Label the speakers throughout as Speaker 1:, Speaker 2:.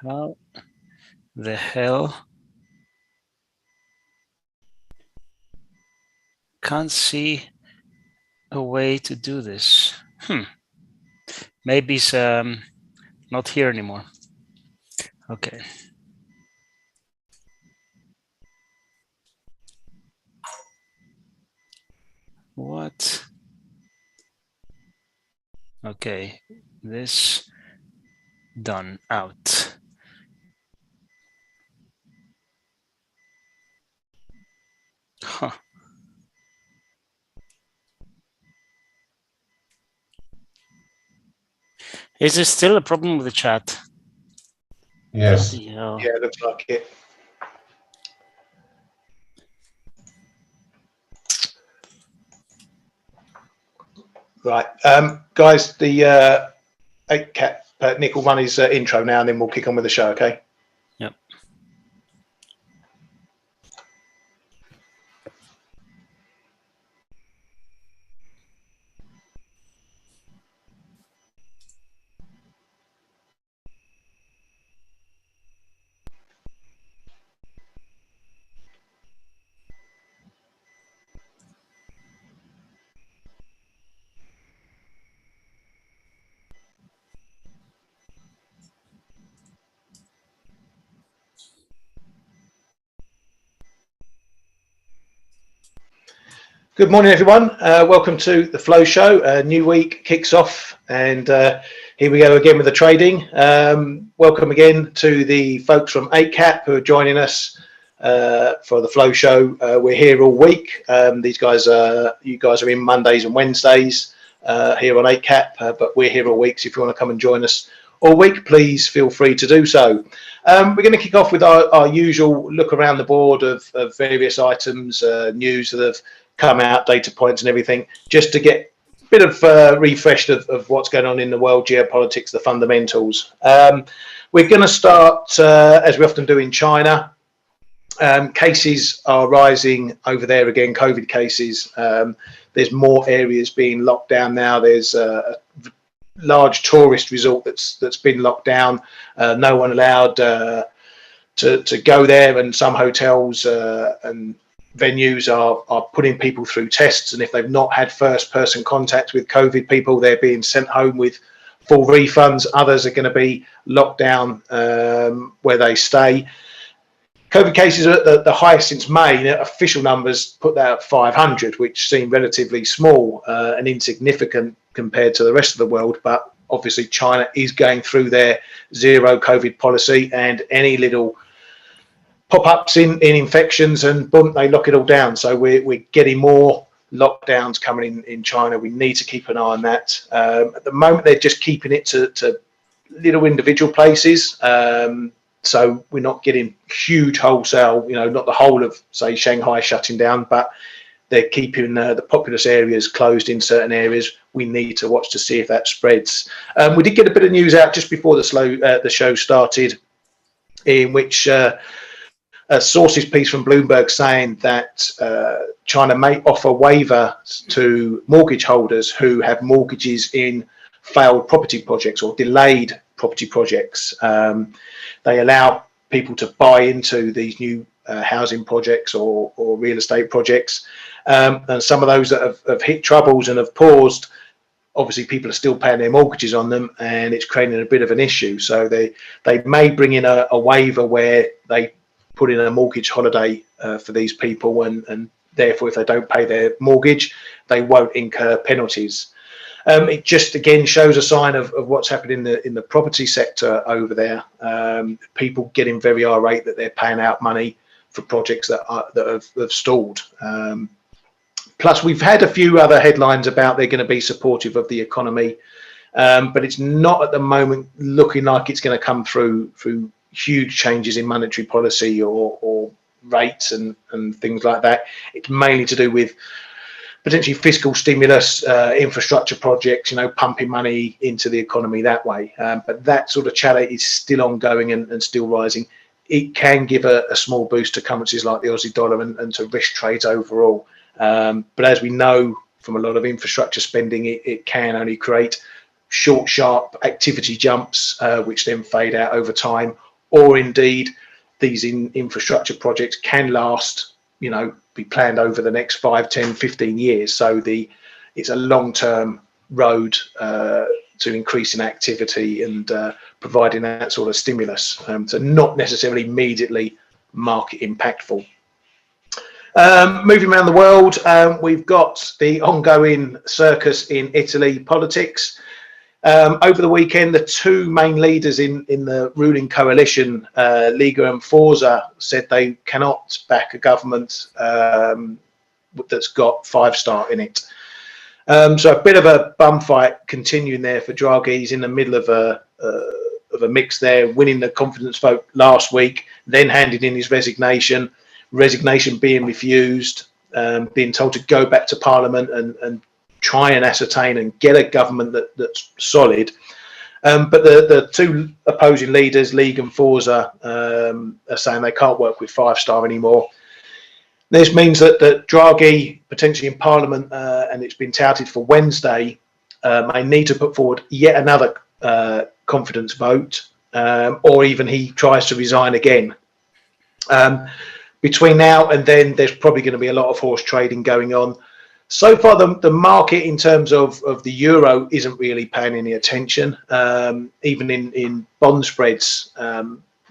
Speaker 1: How the hell? Can't see a way to do this. Maybe it's not here anymore. Okay. What? Okay, this done out. Huh. Is there still a problem with the chat?
Speaker 2: Yes.
Speaker 1: Bloody hell.
Speaker 3: Yeah, it looks like it. Right, guys, the 8-Cat Nick will run his intro now, and then we'll kick on with the show, okay?
Speaker 1: Yep.
Speaker 3: Good morning, everyone. Welcome to the Flow Show. A new week kicks off, and here we go again with the trading. Welcome again to the folks from 8-Cat who are joining us for the Flow Show. We're here all week. You guys are in Mondays and Wednesdays here on 8-Cat, but we're here all week. So if you want to come and join us all week, please feel free to do so. We're going to kick off with our usual look around the board of various items, news that have come out, data points and everything, just to get a bit of refreshed of what's going on in the world, geopolitics, the fundamentals. We're going to start, as we often do, in China. Cases are rising over there again, COVID cases. There's more areas being locked down now. There's a large tourist resort that's been locked down. No one allowed to go there, and some hotels and venues are putting people through tests, and if they've not had first-person contact with COVID people, they're being sent home with full refunds. Others are going to be locked down where they stay. COVID cases are at the highest since May. Official numbers put that at 500, which seem relatively small and insignificant compared to the rest of the world, but obviously China is going through their zero COVID policy, and any little pop-ups in infections and boom, they lock it all down. So we're getting more lockdowns coming in China. We need to keep an eye on that. At the moment, they're just keeping it to little individual places. So we're not getting huge wholesale, not the whole of, say, Shanghai shutting down, but they're keeping the populous areas closed in certain areas. We need to watch to see if that spreads. We did get a bit of news out just before the show started, in which a sources piece from Bloomberg saying that China may offer waiver to mortgage holders who have mortgages in failed property projects or delayed property projects. They allow people to buy into these new housing projects or real estate projects. And some of those that have hit troubles and have paused, obviously people are still paying their mortgages on them, and it's creating a bit of an issue. So they may bring in a waiver where they put in a mortgage holiday for these people, and therefore if they don't pay their mortgage, they won't incur penalties. It just again shows a sign of what's happening in the property sector over there. People getting very irate that they're paying out money for projects that have stalled. Plus, we've had a few other headlines about they're going to be supportive of the economy, but it's not at the moment looking like it's going to come through huge changes in monetary policy or rates and things like that. It's mainly to do with potentially fiscal stimulus, infrastructure projects, pumping money into the economy that way. But that sort of chatter is still ongoing and still rising. It can give a small boost to currencies like the Aussie dollar and to risk trades overall. But as we know from a lot of infrastructure spending, it can only create short, sharp activity jumps, which then fade out over time, or indeed these infrastructure projects can last, be planned over the next 5, 10, 15 years. So it's a long-term road to increasing activity and providing that sort of stimulus. So not necessarily immediately market impactful. Moving around the world, we've got the ongoing circus in Italy politics. Over the weekend, the two main leaders in the ruling coalition, Lega and Forza, said they cannot back a government that's got 5 star in it. So a bit of a bum fight continuing there for Draghi. He's in the middle of a mix there, winning the confidence vote last week, then handed in his resignation being refused, being told to go back to Parliament and try and ascertain and get a government that's solid. But the two opposing leaders, Lega and Forza, are saying they can't work with 5 star anymore. This means that Draghi, potentially in Parliament, and it's been touted for Wednesday, may need to put forward yet another confidence vote, or even he tries to resign again. Between now and then, there's probably going to be a lot of horse trading going on. So far, the market in terms of the euro isn't really paying any attention. Even in bond spreads,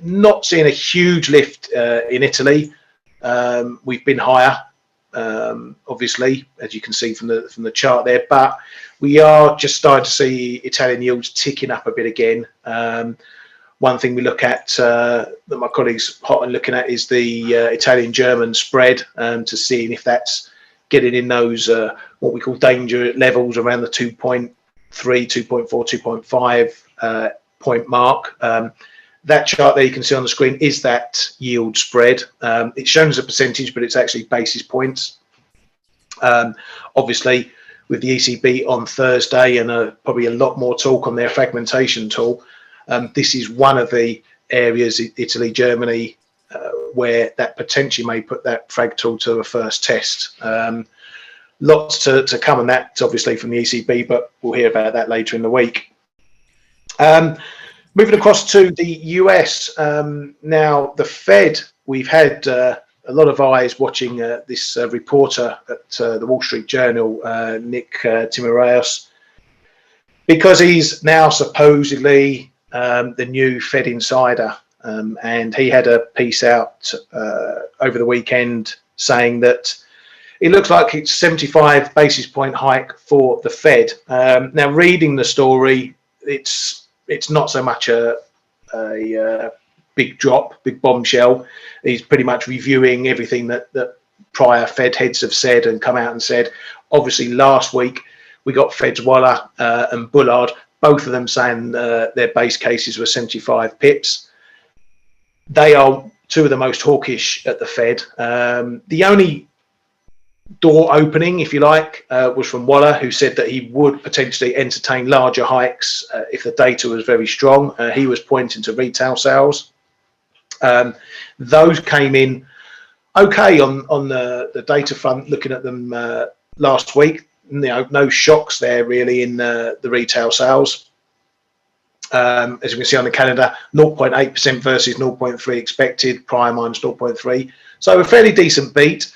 Speaker 3: not seeing a huge lift in Italy. We've been higher, obviously, as you can see from the chart there, but we are just starting to see Italian yields ticking up a bit again. One thing we look at that my colleagues hot on looking at is the Italian-German spread, to see if that's getting in those what we call danger levels around the 2.3, 2.4, 2.5 point mark. That chart there you can see on the screen is that yield spread. It's shown as a percentage, but it's actually basis points. Obviously, with the ECB on Thursday and probably a lot more talk on their fragmentation tool, this is one of the areas, Italy, Germany, where that potentially may put that frag tool to a first test. Lots to come on that, obviously, from the ECB, but we'll hear about that later in the week. Moving across to the US, now the Fed, we've had a lot of eyes watching this reporter at the Wall Street Journal, Nick Timiraos, because he's now supposedly the new Fed insider. And he had a piece out over the weekend saying that it looks like it's 75 basis point hike for the Fed. Now, reading the story, it's not so much a big drop, big bombshell. He's pretty much reviewing everything that prior Fed heads have said and come out and said. Obviously, last week we got Fed's Waller and Bullard, both of them saying their base cases were 75 pips. They are two of the most hawkish at the Fed. The only door opening, if you like, was from Waller, who said that he would potentially entertain larger hikes if the data was very strong. He was pointing to retail sales. Those came in okay on the data front, looking at them last week. No shocks there really in the retail sales. As you can see on the calendar, 0.8% versus 0.3 expected, prior minus 0.3. So a fairly decent beat.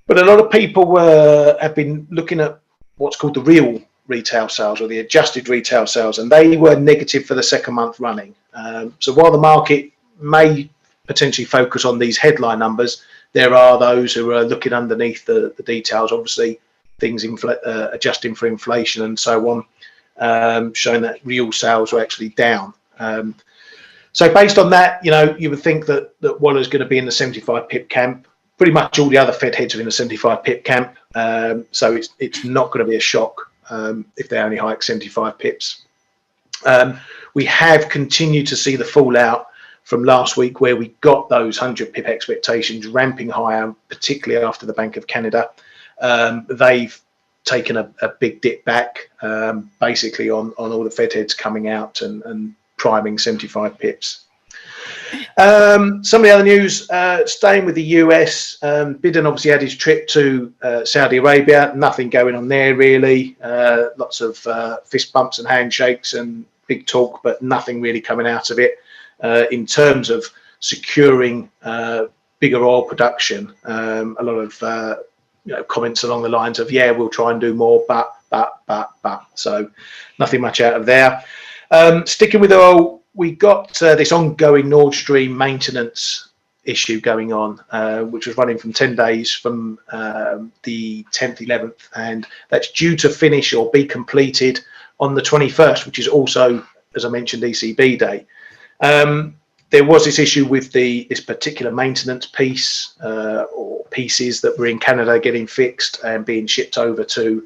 Speaker 3: But a lot of people have been looking at what's called the real retail sales or the adjusted retail sales, and they were negative for the second month running. So while the market may potentially focus on these headline numbers, there are those who are looking underneath the details, obviously things adjusting for inflation and so on, showing that real sales were actually down. So based on that, you would think that Waller's going to be in the 75 pip camp. Pretty much all the other Fed heads are in the 75 pip camp. So it's not going to be a shock if they only hike 75 pips. We have continued to see the fallout from last week, where we got those 100 pip expectations ramping higher, particularly after the Bank of Canada. They've taken a big dip back, basically on all the Fed heads coming out and priming 75 pips. Some of the other news, staying with the US, Biden obviously had his trip to Saudi Arabia. Nothing going on there really. Lots of fist bumps and handshakes and big talk, but nothing really coming out of it. in terms of securing bigger oil production. A lot of comments along the lines of, yeah, we'll try and do more, but. So nothing much out of there. Sticking with oil, we got this ongoing Nordstream maintenance issue going on, which was running from 10 days from the 10th, 11th, and that's due to finish or be completed on the 21st, which is also, as I mentioned, ECB day. There was this issue with this particular maintenance piece or pieces that were in Canada getting fixed and being shipped over to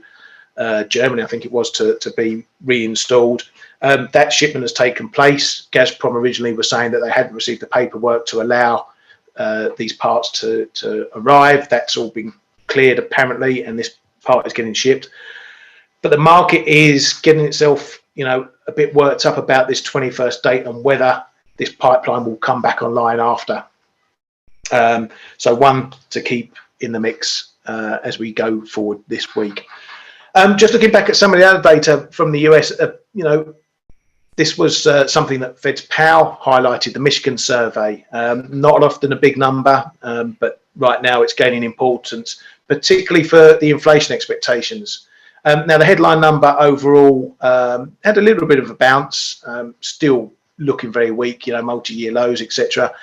Speaker 3: Germany, I think it was, to be reinstalled. That shipment has taken place. Gazprom originally was saying that they hadn't received the paperwork to allow these parts to arrive. That's all been cleared apparently, and this part is getting shipped. But the market is getting itself, a bit worked up about this 21st date and whether this pipeline will come back online after. So one to keep in the mix as we go forward this week. Just looking back at some of the other data from the US, this was something that Fed's Powell highlighted, the Michigan survey. Not often a big number, but right now it's gaining importance, particularly for the inflation expectations. Now, the headline number overall had a little bit of a bounce, still looking very weak, multi-year lows, etc.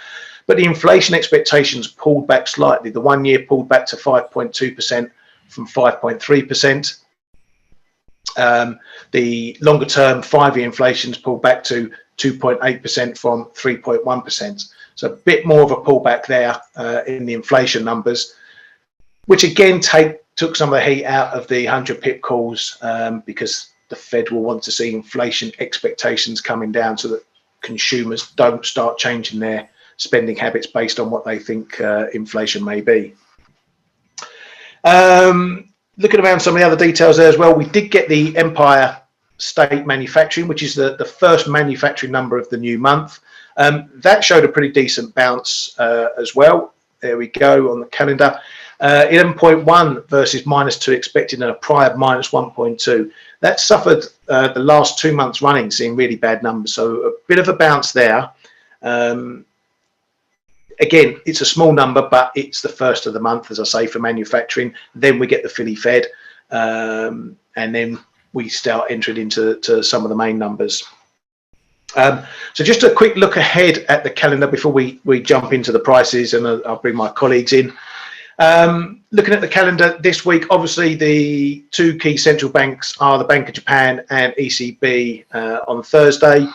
Speaker 3: But the inflation expectations pulled back slightly. The 1 year pulled back to 5.2% from 5.3%. The longer term 5 year inflation's pulled back to 2.8% from 3.1%. So a bit more of a pullback there in the inflation numbers, which again took some of the heat out of the 100 pip calls because the Fed will want to see inflation expectations coming down so that consumers don't start changing their spending habits based on what they think inflation may be. Looking around some of the other details there as well, we did get the Empire State Manufacturing, which is the first manufacturing number of the new month. That showed a pretty decent bounce as well. There we go on the calendar. 11.1 versus -2 expected and a prior -1.2. That suffered the last 2 months running, seeing really bad numbers. So a bit of a bounce there. Again, it's a small number, but it's the first of the month, as I say, for manufacturing. Then we get the Philly Fed, and then we start entering into some of the main numbers. So just a quick look ahead at the calendar before we jump into the prices, and I'll bring my colleagues in. Looking at the calendar this week, obviously the two key central banks are the Bank of Japan and ECB on Thursday.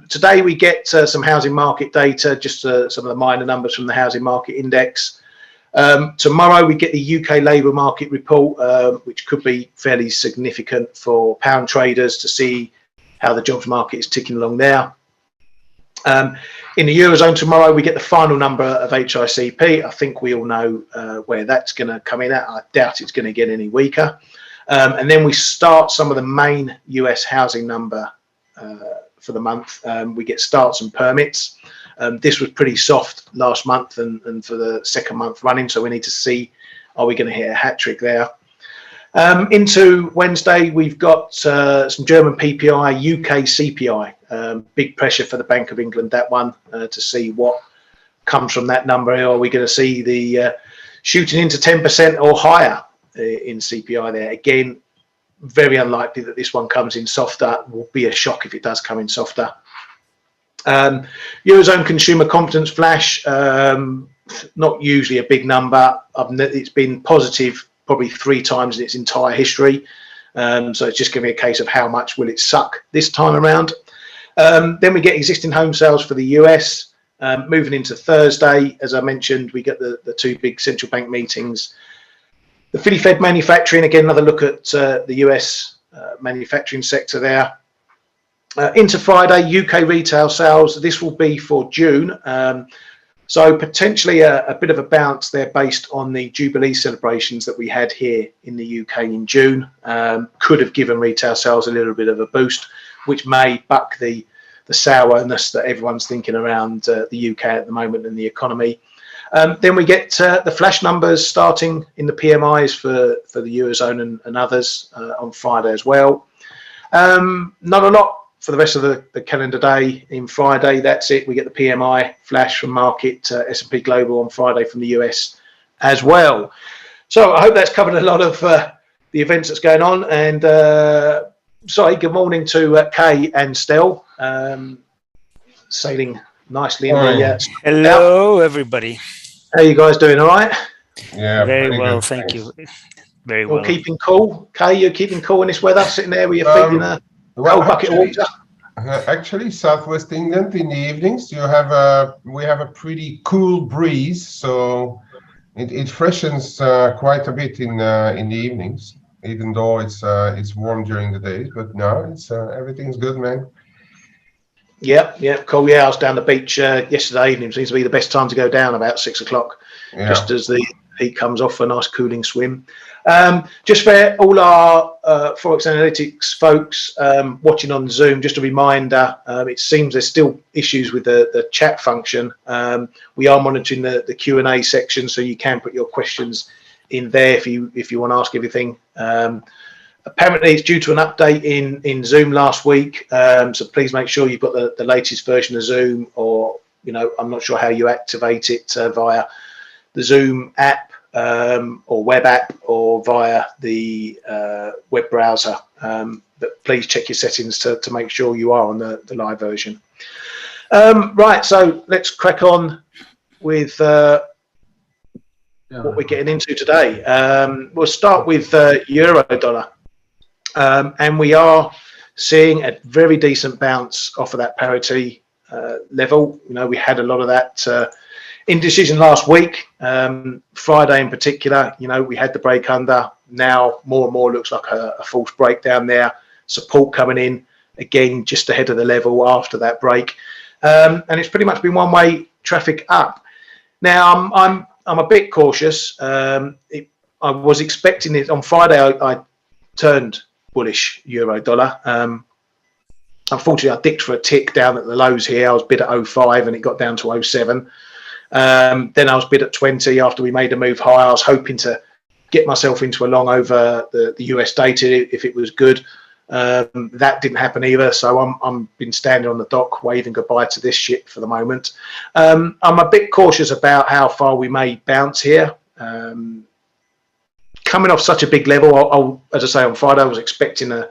Speaker 3: Today we get some housing market data, just some of the minor numbers from the housing market index. Tomorrow we get the UK labour market report, which could be fairly significant for pound traders to see how the jobs market is ticking along there. In the Eurozone tomorrow, we get the final number of HICP. I think we all know where that's going to come in at. I doubt it's going to get any weaker. And then we start some of the main US housing number for the month. We get starts and permits. This was pretty soft last month and for the second month running. So we need to see, are we going to hit a hat trick there? Into Wednesday, we've got some German PPI, UK CPI. Big pressure for the Bank of England, that one, to see what comes from that number. Are we going to see the shooting into 10% or higher in CPI there? Again, very unlikely that this one comes in softer. It will be a shock if it does come in softer. Eurozone consumer confidence flash, not usually a big number. It's been positive probably 3 times in its entire history. So it's just going to be a case of how much will it suck this time around. Then we get existing home sales for the US. Moving into Thursday, as I mentioned, we get the 2 big central bank meetings. The Philly Fed manufacturing, again, another look at the US manufacturing sector there. Into Friday, UK retail sales. This will be for June. So potentially a bit of a bounce there based on the Jubilee celebrations that we had here in the UK in June. Could have given retail sales a little bit of a boost, which may buck the sourness that everyone's thinking around the UK at the moment and the economy. Then we get the flash numbers starting in the PMIs for the Eurozone and others on Friday as well. Not a lot for the rest of the calendar day in Friday, that's it. We get the PMI flash from market, S&P Global on Friday from the US as well. So I hope that's covered a lot of the events that's going on. And sorry, good morning to Kay and Stel, sailing nicely in the
Speaker 1: Hello, everybody.
Speaker 3: How you guys doing? All right?
Speaker 2: Yeah,
Speaker 1: very well,
Speaker 2: good,
Speaker 1: thank you. Very
Speaker 3: You're
Speaker 1: well.
Speaker 3: keeping cool, Kay. You're keeping cool in this weather, sitting there with your feet in a cold bucket of water.
Speaker 2: Actually, Southwest England in the evenings, we have a pretty cool breeze, so it freshens quite a bit in the evenings, even though it's warm during the days. But now it's everything's good, man.
Speaker 3: Yeah, cool. Yeah, I was down the beach yesterday evening. Seems to be the best time to go down, about 6 o'clock, just as the heat comes off, a nice cooling swim. Just for all our Forex Analytics folks watching on Zoom, just a reminder, it seems there's still issues with the chat function. We are monitoring the Q&A section, so you can put your questions in there if you want to ask everything. Apparently it's due to an update in Zoom last week, so please make sure you've got the latest version of Zoom, or I'm not sure how you activate it via the Zoom app or web app or via the web browser, but please check your settings to make sure you are on the live version. Right, so let's crack on with what we're getting into today. We'll start with euro dollar. And we are seeing a very decent bounce off of that parity level. We had a lot of that indecision last week. Friday in particular, we had the break under. Now more and more looks like a false breakdown there. Support coming in again just ahead of the level after that break, and it's pretty much been one-way traffic up. Now I'm a bit cautious. I was expecting it on Friday. I turned bullish euro dollar. Unfortunately, I dipped for a tick down at the lows here. I was bid at 0.5 and it got down to 0.7. Then I was bid at 20 after we made a move high. I was hoping to get myself into a long over the US data if it was good. That didn't happen either. So I'm been standing on the dock waving goodbye to this ship for the moment. I'm a bit cautious about how far we may bounce here. Coming off such a big level, as I say, on Friday I was expecting the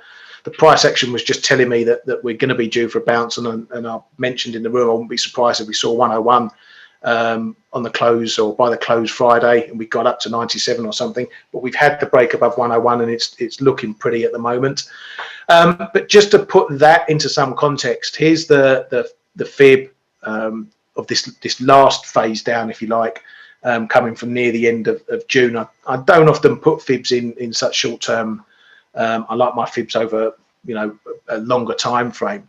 Speaker 3: price action was just telling me that we're going to be due for a bounce, and I mentioned in the room I wouldn't be surprised if we saw 101 on the close or by the close Friday, and we got up to 97 or something. But we've had the break above 101, and it's looking pretty at the moment. But just to put that into some context, here's the fib of this last phase down, if you like. Coming from near the end of June. I don't often put fibs in such short term. I like my fibs over a longer time frame.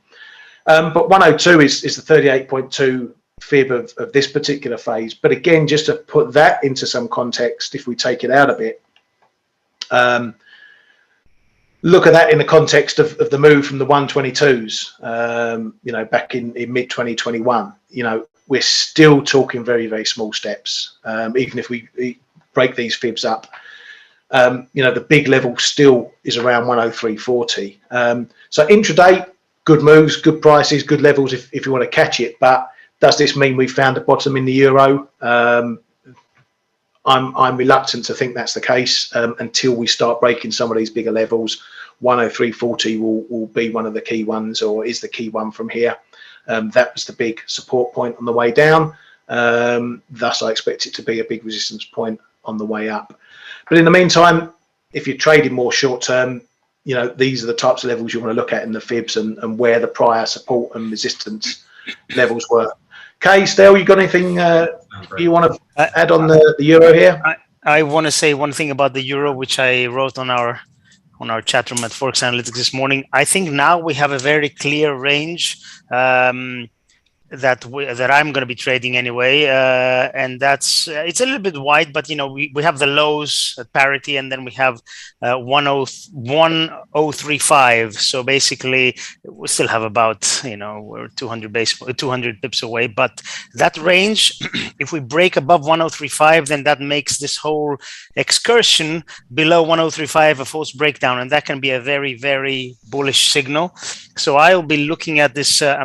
Speaker 3: But 102 is the 38.2 fib of this particular phase. But again, just to put that into some context, if we take it out a bit, look at that in the context of the move from the 122s, back in mid 2021. We're still talking very, very small steps. Even if we break these fibs up, the big level still is around 103.40. So intraday, good moves, good prices, good levels if you want to catch it. But does this mean we found a bottom in the euro? I'm reluctant to think that's the case until we start breaking some of these bigger levels. 103.40 will be one of the key ones, or is the key one from here. That was the big support point on the way down. Thus, I expect it to be a big resistance point on the way up. But in the meantime, if you're trading more short term, these are the types of levels you want to look at in the fibs and where the prior support and resistance levels were. Kay, Stel, you got anything you want to add on the euro here?
Speaker 1: I want to say one thing about the euro, which I wrote on our chat room at Forex Analytics this morning. I think now we have a very clear range that I'm going to be trading anyway, and that's it's a little bit wide, but we have the lows at parity, and then we have 1035. So basically, we still have about we're 200 pips away, but that range, if we break above 1035, then that makes this whole excursion below 1035 a false breakdown, and that can be a very, very bullish signal. So I'll be looking at this. I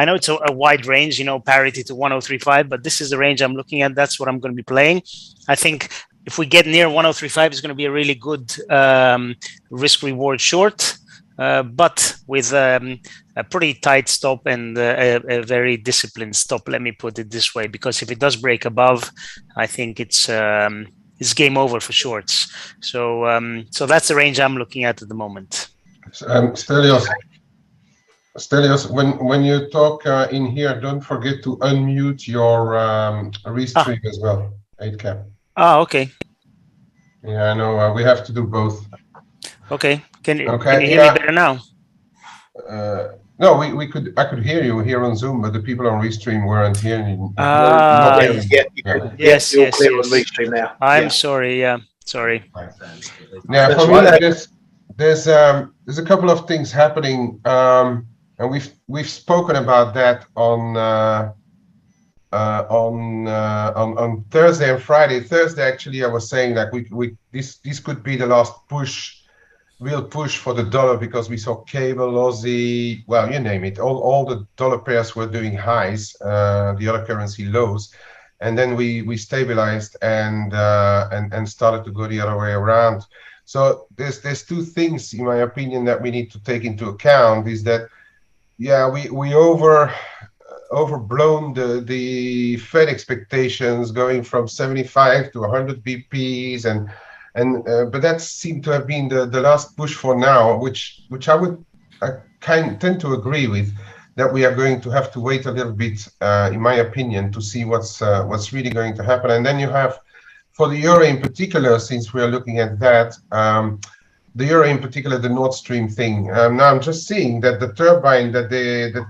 Speaker 1: know it's a wide range, parity to 1035, but this is the range I'm looking at. That's what I'm going to be playing. I think if we get near 1035, it's going to be a really good risk reward short, but with a pretty tight stop and a very disciplined stop. Let me put it this way, because if it does break above, I think it's game over for shorts. So that's the range I'm looking at the moment.
Speaker 2: Stelios, when you talk in here, don't forget to unmute your restream as well, 8cap.
Speaker 1: Okay.
Speaker 2: Yeah, I know. We have to do both.
Speaker 1: Okay. Can you hear me better now?
Speaker 2: No, I could hear you here on Zoom, but the people on Restream weren't hearing.
Speaker 1: Yes.
Speaker 3: You're clear on Restream now.
Speaker 1: I'm sorry. Yeah, sorry.
Speaker 2: Yeah, for me, there's a couple of things happening, and we've spoken about that on Thursday and Friday. Thursday, actually, I was saying that this could be the last real push for the dollar, because we saw cable, Aussie, well, you name it, all the dollar pairs were doing highs, the other currency lows, and then we stabilized and started to go the other way around. So there's two things, in my opinion, that we need to take into account. Is that we overblown the Fed expectations, going from 75 to 100 BPs, but that seemed to have been the last push for now, which I tend to agree with, that we are going to have to wait a little bit, in my opinion, to see what's really going to happen. And then you have, for the euro in particular, since we are looking at that, the euro in particular, the Nordstream thing. Now I'm just seeing that the turbine that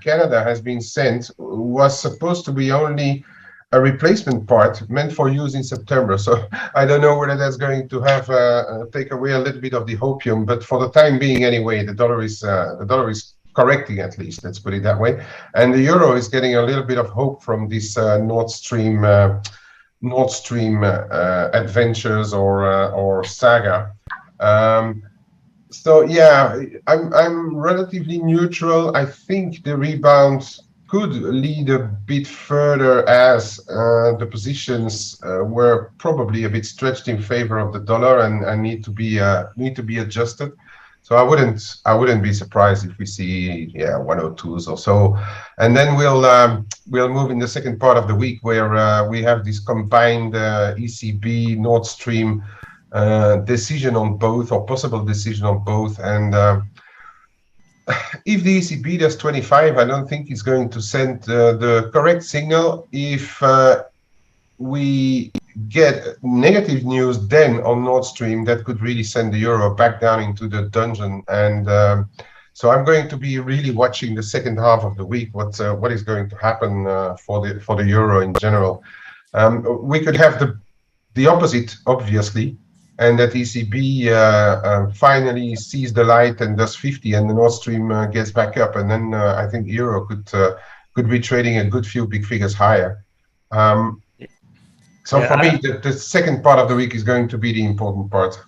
Speaker 2: Canada has been sent was supposed to be only a replacement part meant for use in September. So I don't know whether that's going to have take away a little bit of the hopium, but for the time being anyway, the dollar is correcting, at least, let's put it that way. And the euro is getting a little bit of hope from this Nordstream adventures or saga. So yeah, I'm relatively neutral. I think the rebound could lead a bit further, as the positions were probably a bit stretched in favor of the dollar and need to be adjusted. So I wouldn't be surprised if we see 102s or so, and then we'll move in the second part of the week, where we have this combined ECB Nordstream decision on both, or possible decision on both. And if the ECB does 25, I don't think it's going to send the correct signal. If we get negative news then on Nord Stream, that could really send the euro back down into the dungeon. And so I'm going to be really watching the second half of the week, what is going to happen for the euro in general. We could have the opposite, obviously, and that ECB finally sees the light and does 50, and the Nord Stream gets back up, and then I think euro could be trading a good few big figures higher. So for me, the second part of the week is going to be the important part.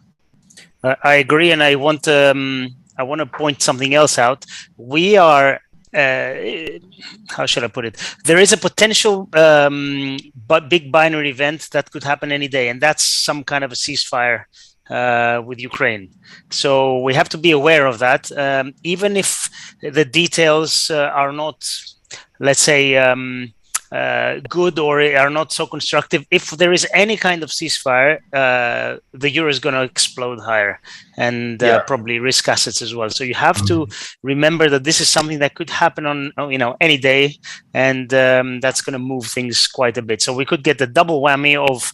Speaker 1: I agree, and I want to point something else out. We are. How should I put it? There is a potential but big binary event that could happen any day, and that's some kind of a ceasefire with Ukraine. So we have to be aware of that, even if the details are not, let's say, good or are not so constructive. If there is any kind of ceasefire, the euro is going to explode higher, and probably risk assets as well. So you have to remember that this is something that could happen on any day, and that's going to move things quite a bit. So we could get the double whammy of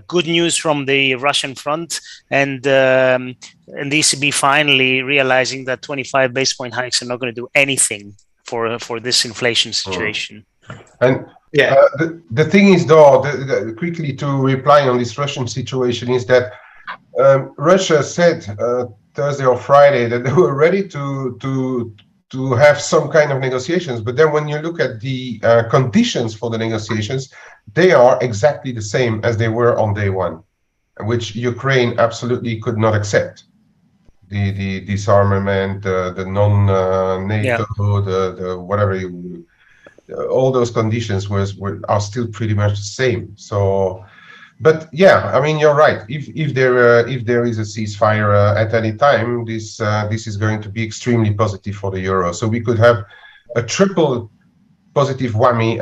Speaker 1: good news from the Russian front, and the ECB finally realizing that 25 base point hikes are not going to do anything for this inflation situation.
Speaker 2: And
Speaker 3: Yeah.
Speaker 2: the thing is, though, quickly to reply on this Russian situation is that Russia said Thursday or Friday that they were ready to have some kind of negotiations, but then when you look at the conditions for the negotiations, they are exactly the same as they were on day one, which Ukraine absolutely could not accept. The disarmament, the non-NATO, the whatever you, all those conditions are still pretty much the same. So, but yeah, I mean, you're right. If there is a ceasefire at any time, this is going to be extremely positive for the euro. So we could have a triple positive whammy,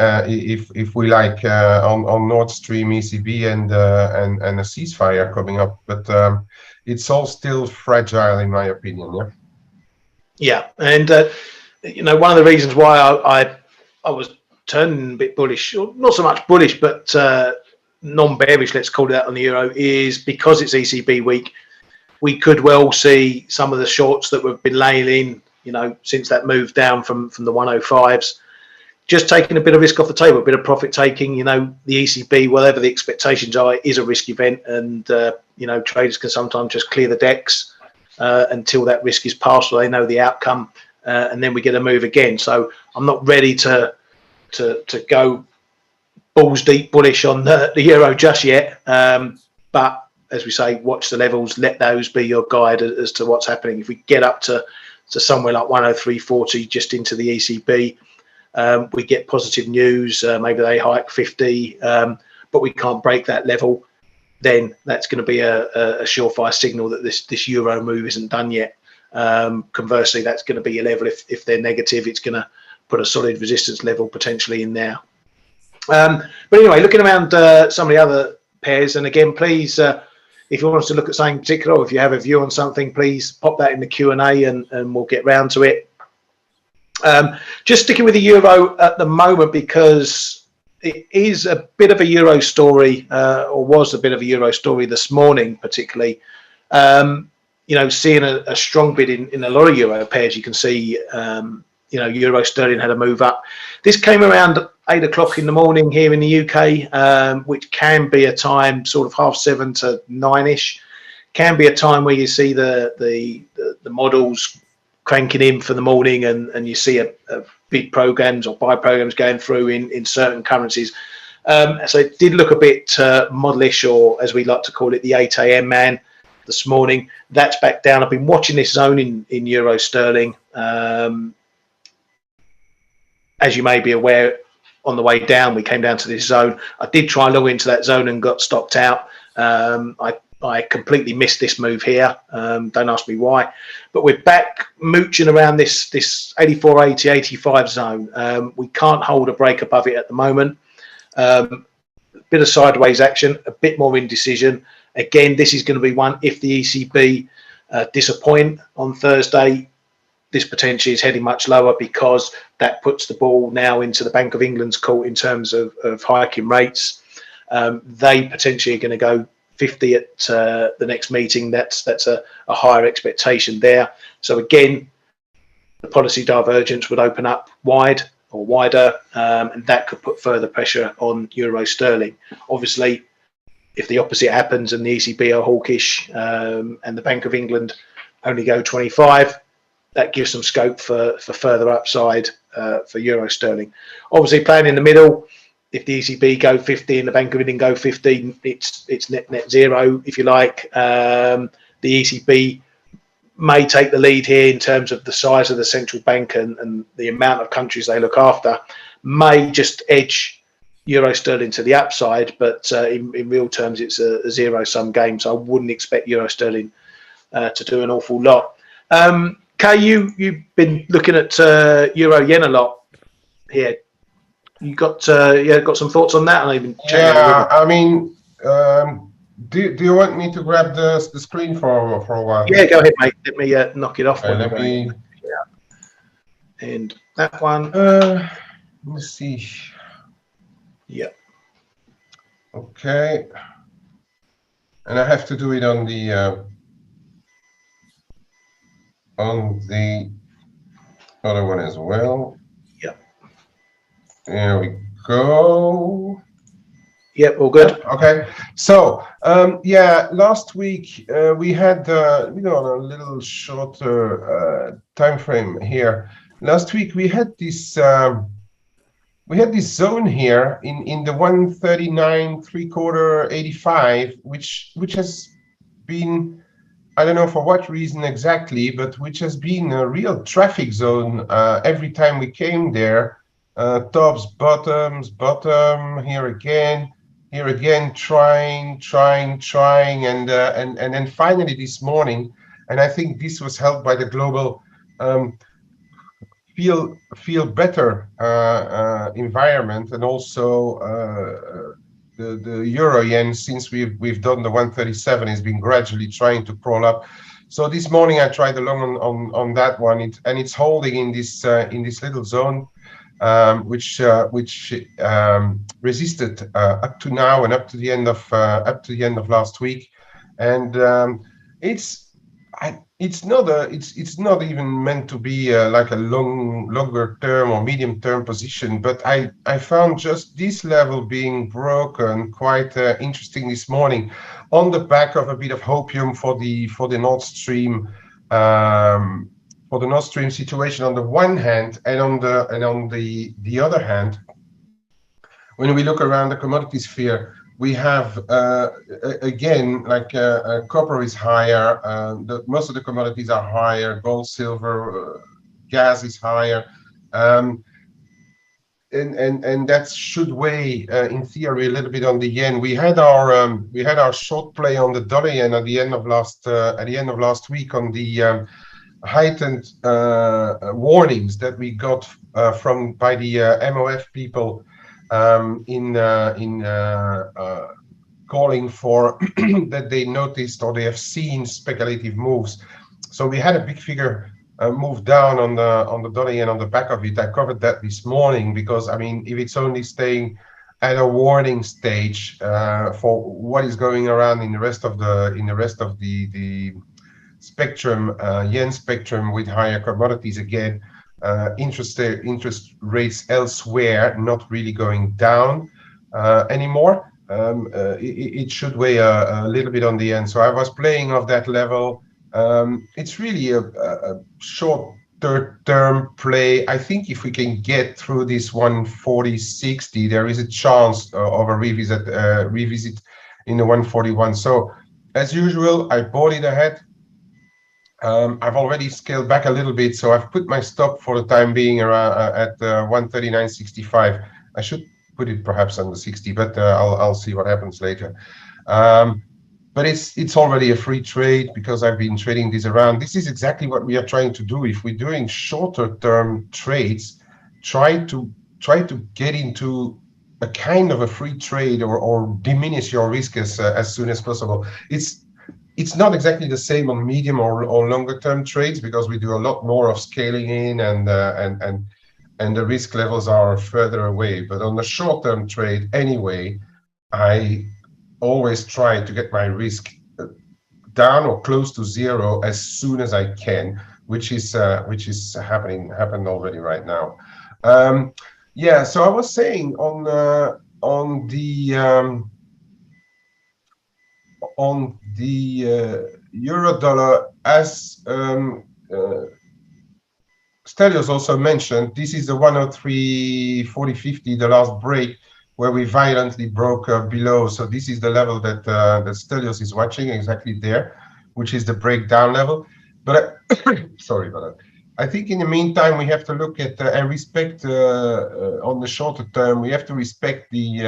Speaker 2: if we like, on Nordstream, ECB, and a ceasefire coming up. But it's all still fragile, in my opinion. Yeah.
Speaker 3: Yeah, and one of the reasons why I was turning a bit bullish, or not so much bullish, but non-bearish, let's call it that, on the euro, is because it's ECB week. We could well see some of the shorts that we've been laying in, since that move down from the 105s, just taking a bit of risk off the table, a bit of profit taking. The ECB, whatever the expectations are, is a risk event, and traders can sometimes just clear the decks until that risk is passed, or they know the outcome, and then we get a move again. So I'm not ready to go balls deep bullish on the euro just yet, but as we say, watch the levels, let those be your guide as to what's happening. If we get up to somewhere like 103.40 just into the ECB, we get positive news, maybe they hike 50, but we can't break that level, then that's going to be a surefire signal that this euro move isn't done yet. Conversely, that's going to be a level, if they're negative, it's going to put a solid resistance level potentially in there. But anyway, looking around some of the other pairs, and again, please, if you want us to look at something particular, or if you have a view on something, please pop that in the Q&A and we'll get round to it. Just sticking with the euro at the moment, because it is a bit of a euro story, or was a bit of a euro story this morning, particularly. Seeing a strong bid in a lot of euro pairs. You can see, euro sterling had a move up. This came around 8 o'clock in the morning here in the UK, which can be a time sort of 7:30 to 9ish. Can be a time where you see the models cranking in for the morning, and you see a bid programs or buy programs going through in certain currencies. So it did look a bit modelish, or as we like to call it, the 8 a.m. man this morning. That's back down. I've been watching this zone in euro sterling. As you may be aware, on the way down, we came down to this zone. I did try and log into that zone and got stopped out. I completely missed this move here. Don't ask me why, but we're back mooching around this 84.80, 85 zone. We can't hold a break above it at the moment. A bit of sideways action, a bit more indecision. Again, this is going to be one, if the ECB disappoint on Thursday, this potentially is heading much lower, because that puts the ball now into the Bank of England's court in terms of hiking rates. They potentially are going to go 50 at the next meeting. That's a higher expectation there. So again, the policy divergence would open up wide or wider, and that could put further pressure on euro sterling. Obviously, if the opposite happens and the ECB are hawkish, and the Bank of England only go 25, that gives some scope for further upside for euro sterling. Obviously, playing in the middle, if the ECB go 50 and the Bank of England go 50, it's net zero, if you like. The ECB may take the lead here in terms of the size of the central bank and the amount of countries they look after, may just edge euro sterling to the upside, but in real terms, it's a zero-sum game. So I wouldn't expect euro sterling to do an awful lot. Kay, you've been looking at euro yen a lot here. You got some thoughts on that? And I've been
Speaker 2: Yeah, I mean, do you want me to grab the screen for a while?
Speaker 3: Yeah, go ahead, mate. Let me knock it off.
Speaker 2: Let me.
Speaker 3: And that one.
Speaker 2: Let me see.
Speaker 3: Yeah.
Speaker 2: Okay. And I have to do it on the other one as well.
Speaker 3: Yeah.
Speaker 2: There we go.
Speaker 3: Yep, all good.
Speaker 2: Yep, okay. So, yeah, last week we had, on a little shorter time frame here. Last week we had this zone here in the 139 3/4 85, which has been, I don't know for what reason exactly, but which has been a real traffic zone every time we came there. Tops, bottoms, bottom, here again, trying, and then finally this morning, and I think this was helped by the global um, feel better environment, and also the euro yen, since we've done the 137, has been gradually trying to crawl up. So this morning I tried along on that one, and it's holding in this little zone, which resisted up to now and up to the end of last week, and it's it's not even meant to be like a longer term or medium term position, but I found just this level being broken quite interesting this morning, on the back of a bit of hopium for the Nord Stream situation on the one hand, and on the other hand, when we look around the commodity sphere, we have again, like copper is higher, most of the commodities are higher, gold, silver, gas is higher, um, and that should weigh in theory a little bit on the yen. We had our short play on the dollar yen at the end of last week, on the heightened warnings that we got from by the MOF people, in calling for that they noticed or they have seen speculative moves. So we had a big figure move down on the dollar yen on the back of it. I covered that this morning, because I mean, if it's only staying at a warning stage for what is going around in the rest of the spectrum, yen spectrum, with higher commodities again, interest rates elsewhere not really going down anymore, it should weigh a little bit on the end. So I was playing off that level. It's really a short term play. I think if we can get through this 140.60, there is a chance of a revisit in the 141. So as usual, I bought it ahead. I've already scaled back a little bit, so I've put my stop for the time being around at 139.65. I should put it perhaps under 60, but I'll see what happens later. But it's already a free trade, because I've been trading this around. This is exactly what we are trying to do. If we're doing shorter term trades, try to get into a kind of a free trade, or diminish your risk as soon as possible. It's not exactly the same on medium or longer term trades, because we do a lot more of scaling in, and the risk levels are further away. But on the short term trade anyway, I always try to get my risk down or close to zero as soon as I can, which is happened already right now. Yeah, so I was saying on the euro dollar, as Stelios also mentioned, this is the 103.40.50, the last break, where we violently broke below. So this is the level that Stelios is watching, exactly there, which is the breakdown level. But sorry about that. I think in the meantime, we have to look at and respect on the shorter term. We have to respect the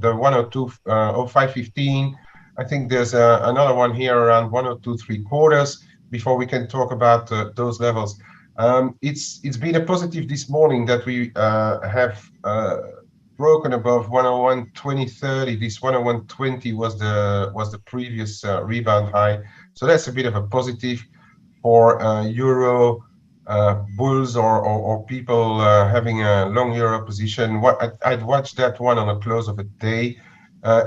Speaker 2: 102.05.15. I think there's another one here around 102.75 before we can talk about those levels. It's been a positive this morning that we have broken above 101.20.30. This 101.20 was the previous rebound high. So that's a bit of a positive for euro bulls or people having a long euro position. I'd watch that one on a close of a day.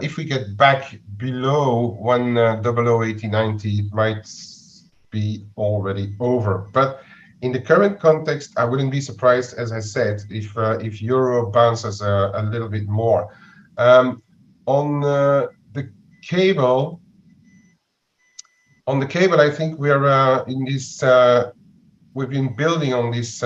Speaker 2: If we get back below 100.80.90, it might be already over. But in the current context, I wouldn't be surprised, as I said, if euro bounces a little bit more. On the cable, I think we're in this. We've been building on this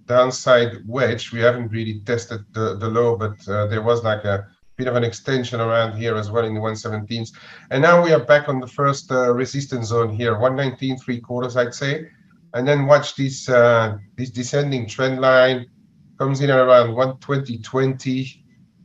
Speaker 2: downside wedge. We haven't really tested the low, but there was like a bit of an extension around here as well in the 117s. And now we are back on the first resistance zone here, 119.75, I'd say. And then watch this this descending trend line comes in at around 120.20.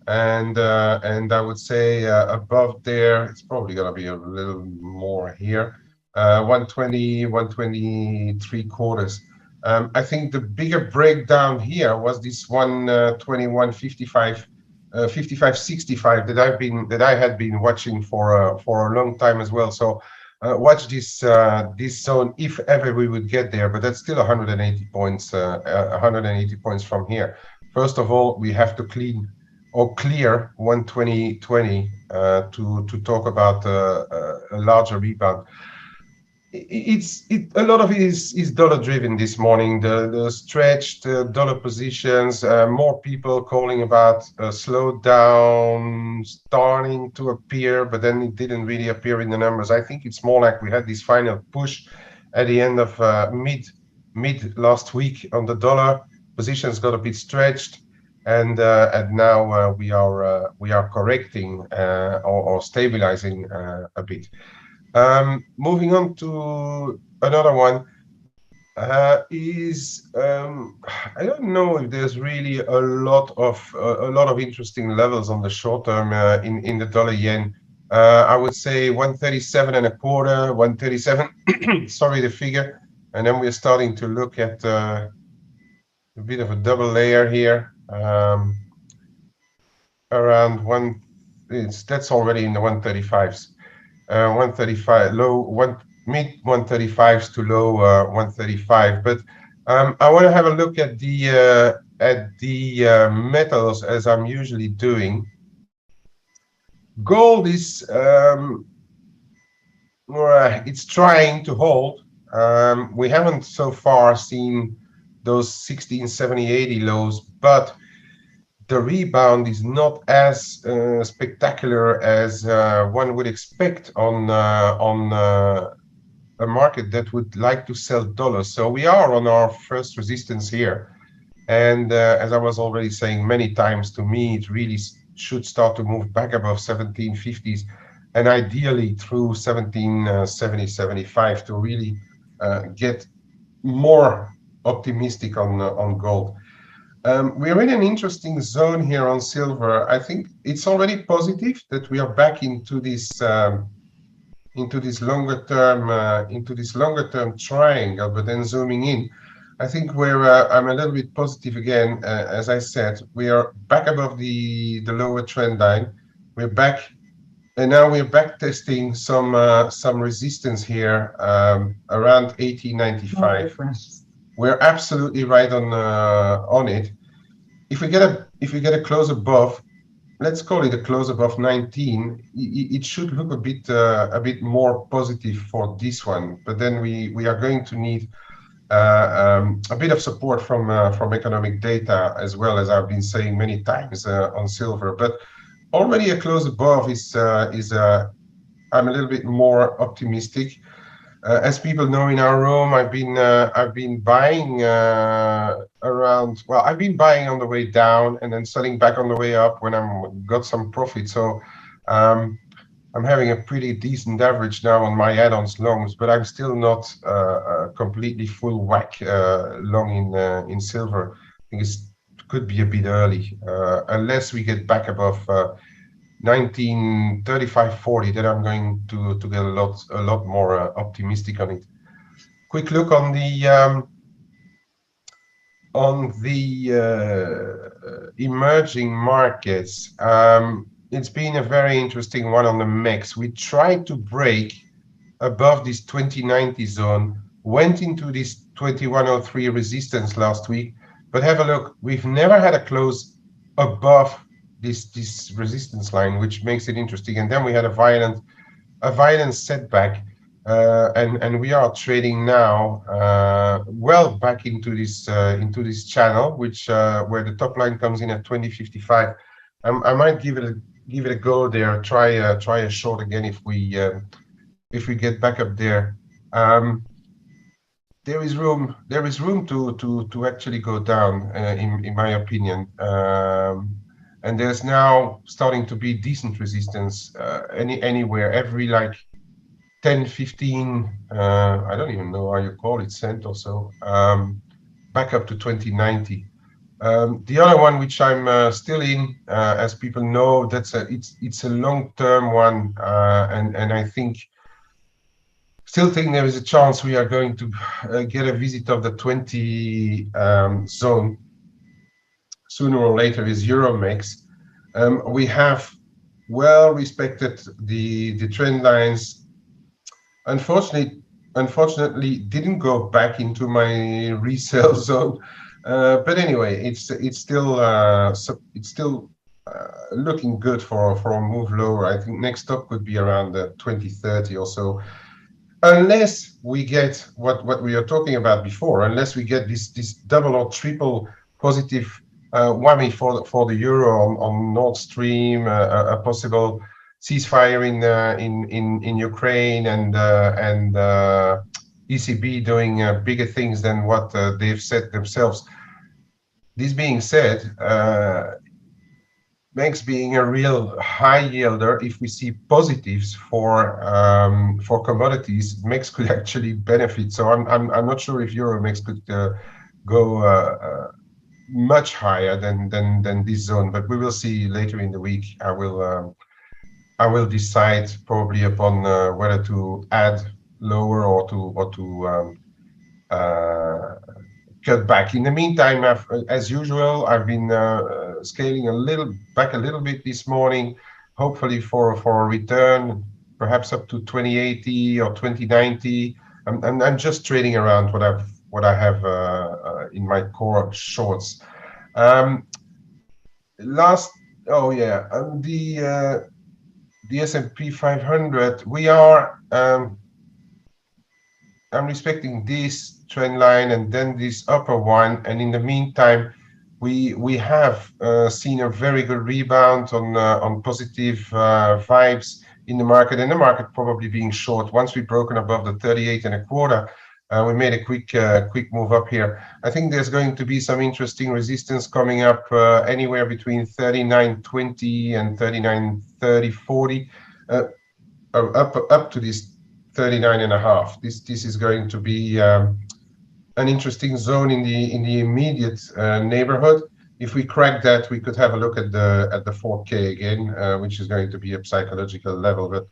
Speaker 2: And I would say above there, it's probably going to be a little more here. 120, 123.75. I think the bigger breakdown here was this 121.55, 55.65 that I had been watching for a long time as well. So watch this this zone if ever we would get there, but that's still 180 points, 180 points from here. First of all, we have to clear 120.20 to talk about a larger rebound. A lot of it is dollar driven this morning. The stretched dollar positions, more people calling about a slowdown starting to appear, but then it didn't really appear in the numbers. I think it's more like we had this final push at the end of mid last week on the dollar. Positions got a bit stretched, and now we are correcting or stabilizing a bit. Moving on to another one is I don't know if there's really a lot of interesting levels on the short term in the dollar yen. I would say 137.25, 137. Sorry, the figure, and then we're starting to look at a bit of a double layer here around one. That's already in the 135s. 135 low mid 135s to low 135, but I want to have a look at the metals as I'm usually doing. Gold is it's trying to hold. We haven't so far seen those 16, 70, 80 lows, but the rebound is not as spectacular as one would expect on a market that would like to sell dollars. So we are on our first resistance here. And as I was already saying many times, to me, it really should start to move back above 1750s and ideally through 1770, 75 to really get more optimistic on gold. We're in an interesting zone here on silver. I think it's already positive that we are back into this longer term triangle. But then zooming in, I think I'm a little bit positive again. As I said, we are back above the lower trend line. We're back, and now we're back testing some resistance here around 1895. We're absolutely right on it. If we get a close above, let's call it a close above 19, it should look a bit more positive for this one. But then we are going to need a bit of support from economic data, as well, as I've been saying many times on silver. But already a close above is I'm a little bit more optimistic. As people know, in our room, I've been buying around. Well, I've been buying on the way down and then selling back on the way up when I'm got some profit. So I'm having a pretty decent average now on my add-ons longs, but I'm still not completely full whack long in silver. I think it could be a bit early unless we get back above 1935.40, then I'm going to get a lot more optimistic on it. Quick look on the emerging markets. It's been a very interesting one on the MEX. We tried to break above this 2090 zone, went into this 2103 resistance last week, but have a look. We've never had a close above this resistance line, which makes it interesting. And then we had a violent setback. and we are trading now well back into this channel, which where the top line comes in at 20.55. I might give it a go there. Try a short again if we get back up there. There is room to actually go down, in my opinion. And there's now starting to be decent resistance anywhere, every like 10, 15, I don't even know how you call it, cent or so, back up to 2090. The other one which I'm still in, as people know, it's a long-term one, and I still think there is a chance we are going to get a visit of the 20 zone sooner or later, is Euromex. We have well respected the trend lines. Unfortunately, didn't go back into my resale zone. But anyway, it's still looking good for a move lower. I think next stop could be around 2030 or so, unless we get what we are talking about before. Unless we get this double or triple positive whammy for the euro on Nordstream, a possible ceasefire in Ukraine, and ECB doing bigger things than what they've said themselves. This being said, banks being a real high yielder, if we see positives for commodities, MEX could actually benefit. So I'm not sure if Euromex could go much higher than this zone, but we will see later in the week. I will decide probably upon whether to add lower or to cut back. In the meantime, as usual, I've been scaling a little bit this morning, hopefully for a return, perhaps up to 2080 or 2090. I'm just trading around what I have in my core shorts. The S&P 500, we are, I'm respecting this trend line and then this upper one, and in the meantime, we have seen a very good rebound on positive vibes in the market, and the market probably being short. Once we've broken above the 38.25, we made a quick move up here. I think there's going to be some interesting resistance coming up anywhere between 39.20 and 39.30.40, up to this 39.5. This is going to be an interesting zone in the immediate neighborhood. If we crack that, we could have a look at the 4K again, which is going to be a psychological level. But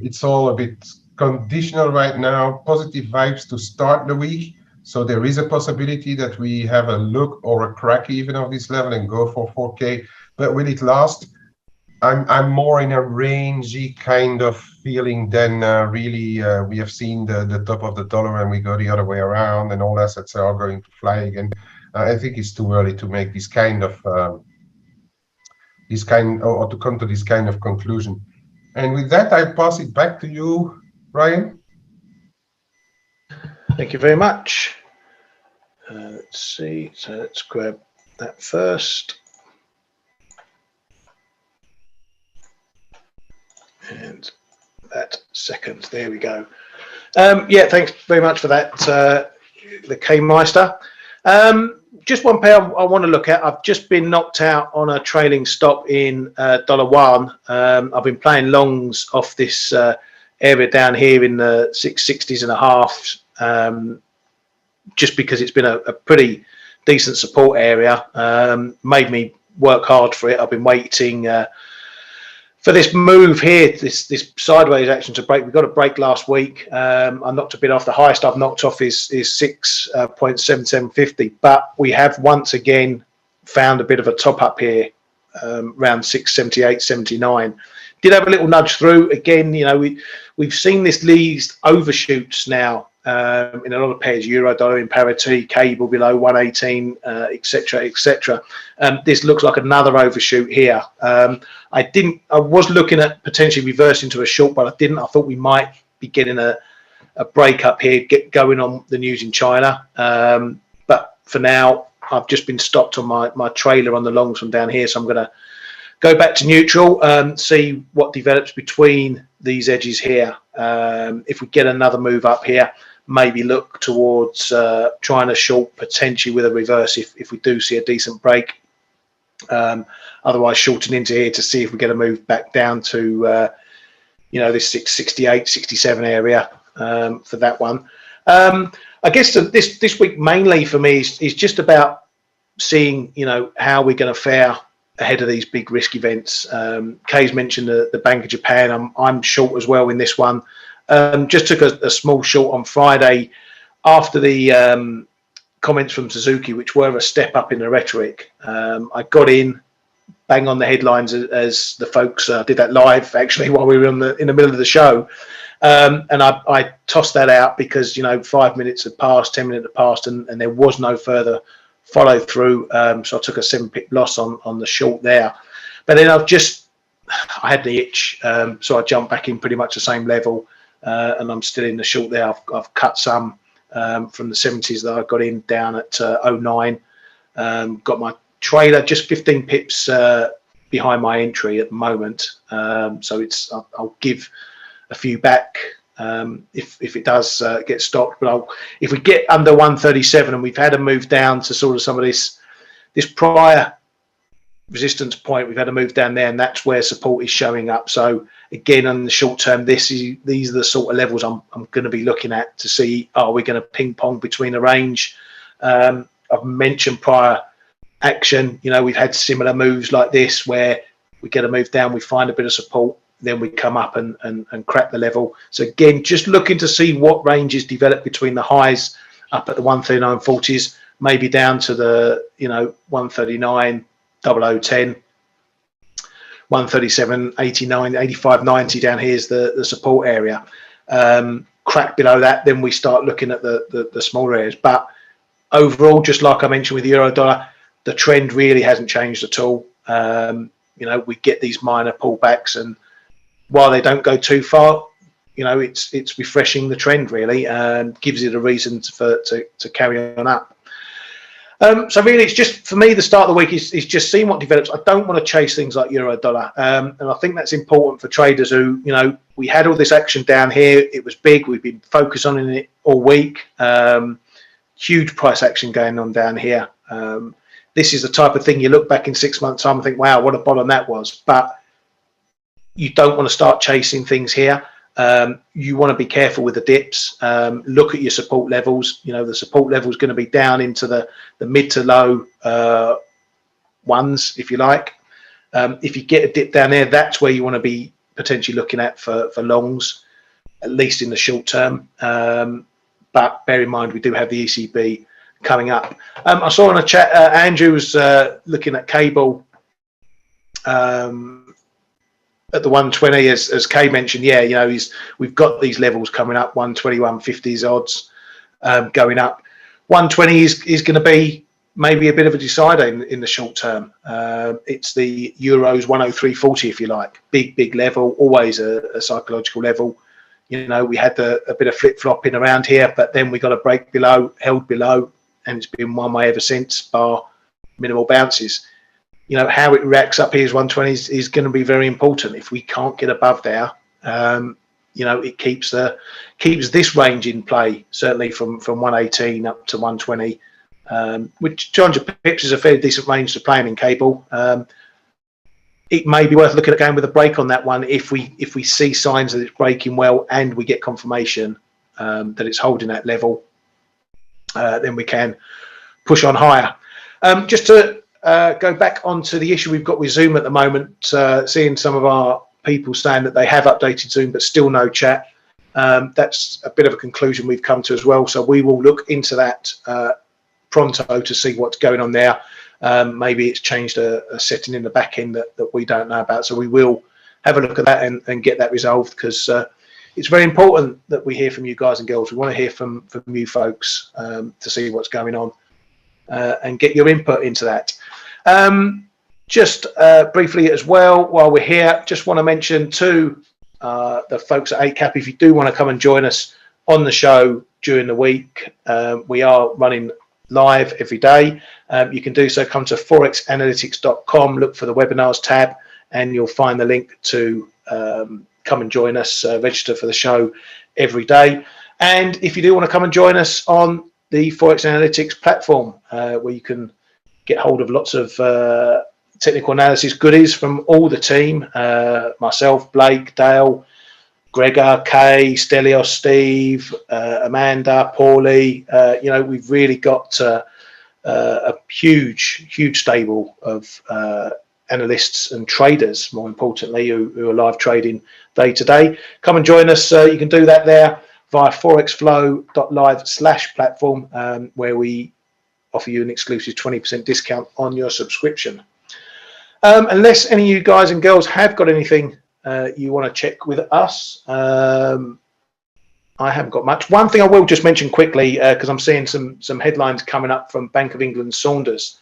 Speaker 2: it's all a bit conditional right now. Positive vibes to start the week, so there is a possibility that we have a look or a crack even of this level and go for 4K. But will it last? I'm more in a rangy kind of feeling than really we have seen the top of the dollar and we go the other way around and all assets are going to fly again. I think it's too early to make this kind of or to come to this kind of conclusion. And with that, I pass it back to you, Ryan.
Speaker 3: Thank you very much. Let's see. So let's grab that first. And that second. There we go. Yeah, thanks very much for that, the K-Meister. Just one pair I want to look at. I've just been knocked out on a trailing stop in $1. I've been playing longs off this area down here in the 660s and a half, just because it's been a pretty decent support area. Made me work hard for it. I've been waiting for this move here, this sideways action to break. We got a break last week. I knocked a bit off. The highest I've knocked off is 6.7750, but we have once again found a bit of a top up here, around 678.79. Did have a little nudge through again. You know, we've seen these overshoots now in a lot of pairs: euro, dollar in parity, cable below 118, etc., etc. This looks like another overshoot here. I was looking at potentially reversing to a short, but I didn't. I thought we might be getting a break up here, get going on the news in China. But for now, I've just been stopped on my trailer on the longs from down here, so I'm going to go back to neutral, see what develops between these edges here. If we get another move up here, maybe look towards trying to short potentially with a reverse if we do see a decent break. Otherwise, shorten into here to see if we get a move back down to this 668, 67 area for that one. I guess this week mainly for me is just about seeing how we're going to fare ahead of these big risk events. Kay's mentioned the Bank of Japan. I'm short as well in this one. Just took a small short on Friday after the comments from Suzuki, which were a step up in the rhetoric. I got in bang on the headlines as the folks did that live actually while we were in the middle of the show. And I tossed that out because 5 minutes had passed, 10 minutes had passed, and there was no further follow through. So I took a 7-pip loss on the short there. But then I had the itch, so I jumped back in pretty much the same level, and I'm still in the short there. I've cut some from the 70s that I got in down at 09. Got my trailer just 15 pips behind my entry at the moment. So I'll give a few back if it does get stopped. But if we get under 137 and we've had a move down to sort of some of this prior resistance point, we've had a move down there, and that's where support is showing up. So again, on the short term, these are the sort of levels I'm going to be looking at to see, are we going to ping pong between a range? I've mentioned prior action, we've had similar moves like this where we get a move down, we find a bit of support, then we come up and crack the level. So again, just looking to see what ranges develop between the highs up at the 139.40s, maybe down to the 139, 0010, 137.89, 85.90 down here is the support area. Crack below that, then we start looking at the smaller areas. But overall, just like I mentioned with euro dollar, the trend really hasn't changed at all. We get these minor pullbacks, and while they don't go too far, it's refreshing the trend really, and gives it a reason to carry on up. So really, it's just for me, the start of the week is just seeing what develops. I don't want to chase things like euro dollar, and I think that's important for traders who, we had all this action down here. It was big. We've been focused on it all week. Huge price action going on down here. This is the type of thing you look back in 6 months' time and think, wow, what a bottom that was. But you don't want to start chasing things here. You want to be careful with the dips. Look at your support levels. The support level is going to be down into the mid to low ones, if you like. If you get a dip down there, that's where you want to be potentially looking at for longs, at least in the short term. But bear in mind, we do have the ECB coming up. I saw in a chat, Andrew was looking at cable at the 120, as Kay mentioned. Yeah, we've got these levels coming up, 120, 150s odds going up. 120 is going to be maybe a bit of a decider in the short term. It's the Euros 103.40, if you like. Big level, always a psychological level. We had a bit of flip-flopping around here, but then we got a break below, held below, and it's been one way ever since, bar minimal bounces. How it reacts up here as 120 is going to be very important. If we can't get above there, it keeps this range in play, certainly from 118 up to 120, which 200 pips is a fairly decent range to play in cable. It may be worth looking at going with a break on that one if we see signs that it's breaking well and we get confirmation that it's holding that level. Then we can push on higher. Just to go back onto the issue we've got with Zoom at the moment, seeing some of our people saying that they have updated Zoom but still no chat. That's a bit of a conclusion we've come to as well. So we will look into that pronto to see what's going on there. Maybe it's changed a setting in the back end that we don't know about. So we will have a look at that and get that resolved, because it's very important that we hear from you guys and girls. We want to hear from you folks to see what's going on and get your input into that. Just briefly as well, while we're here, just want to mention two the folks at 8cap, if you do want to come and join us on the show during the week, we are running live every day. You can do so. Come to forexanalytics.com, look for the webinars tab, and you'll find the link to come and join us, register for the show every day. And if you do want to come and join us on the Forex Analytics platform, where you can get hold of lots of technical analysis goodies from all the team, myself, Blake, Dale, Gregor, Kay, Stelios, Steve, Amanda, Paulie. We've really got a huge stable of analysts and traders, more importantly, who are live trading day to day. Come and join us. You can do that there via forexflow.live/platform, where we offer you an exclusive 20% discount on your subscription. Unless any of you guys and girls have got anything you want to check with us, I haven't got much. One thing I will just mention quickly, because I'm seeing some headlines coming up from Bank of England Saunders.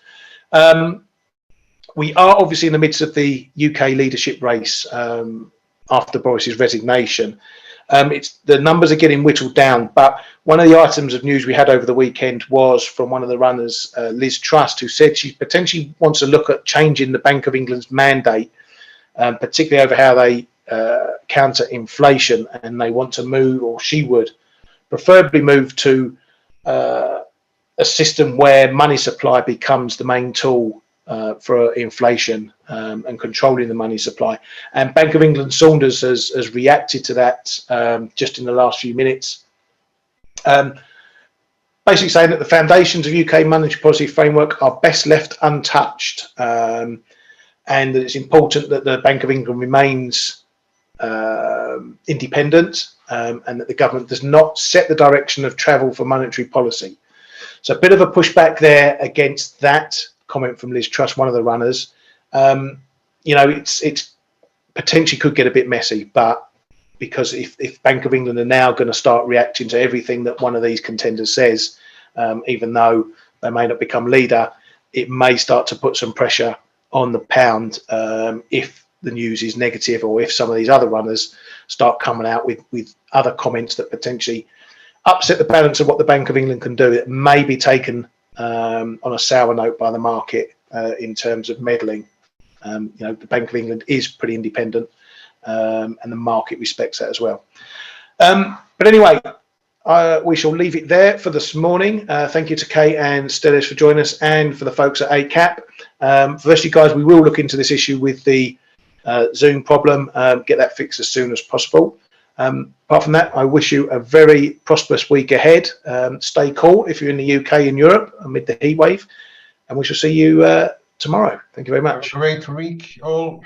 Speaker 3: We are obviously in the midst of the UK leadership race after Boris's resignation. The numbers are getting whittled down, but one of the items of news we had over the weekend was from one of the runners, Liz Truss, who said she potentially wants to look at changing the Bank of England's mandate, particularly over how they counter inflation, and they want to move, or she would preferably move to a system where money supply becomes the main tool for inflation and controlling the money supply. And Bank of England Saunders has reacted to that just in the last few minutes, basically saying that the foundations of UK monetary policy framework are best left untouched, and that it's important that the Bank of England remains independent, and that the government does not set the direction of travel for monetary policy. So a bit of a pushback there against that comment from Liz Truss, one of the runners. It's potentially could get a bit messy, but because if Bank of England are now going to start reacting to everything that one of these contenders says, even though they may not become leader, it may start to put some pressure on the pound if the news is negative, or if some of these other runners start coming out with other comments that potentially upset the balance of what the Bank of England can do. It may be taken on a sour note by the market in terms of meddling. The Bank of England is pretty independent, and the market respects that as well. But anyway, we shall leave it there for this morning. Thank you to Kay and Stelios for joining us, and for the folks at 8cap. For the rest of you guys, we will look into this issue with the Zoom problem, get that fixed as soon as possible. Apart from that, I wish you a very prosperous week ahead. Stay cool if you're in the UK and Europe amid the heat wave, and we shall see you tomorrow. Thank you very much.
Speaker 2: Have a great week all.